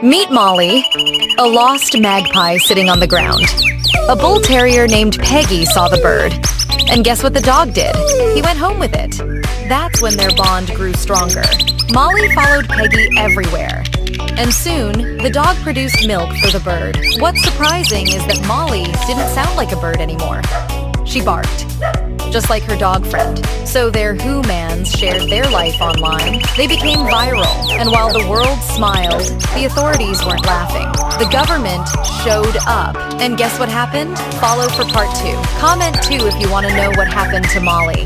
Meet Molly, a lost magpie sitting on the ground. A bull terrier named Peggy saw the bird. And guess what the dog did? He went home with it. That's when their bond grew stronger. Molly followed Peggy everywhere. And soon, the dog produced milk for the bird. What's surprising is that Molly didn't sound like a bird anymore. She barked, just like her dog friend. So their Who-mans shared their life online. They became viral, and while the world smiled, the authorities weren't laughing. The government showed up. And guess what happened? Follow for part 2. Comment too if you want to know what happened to Molly.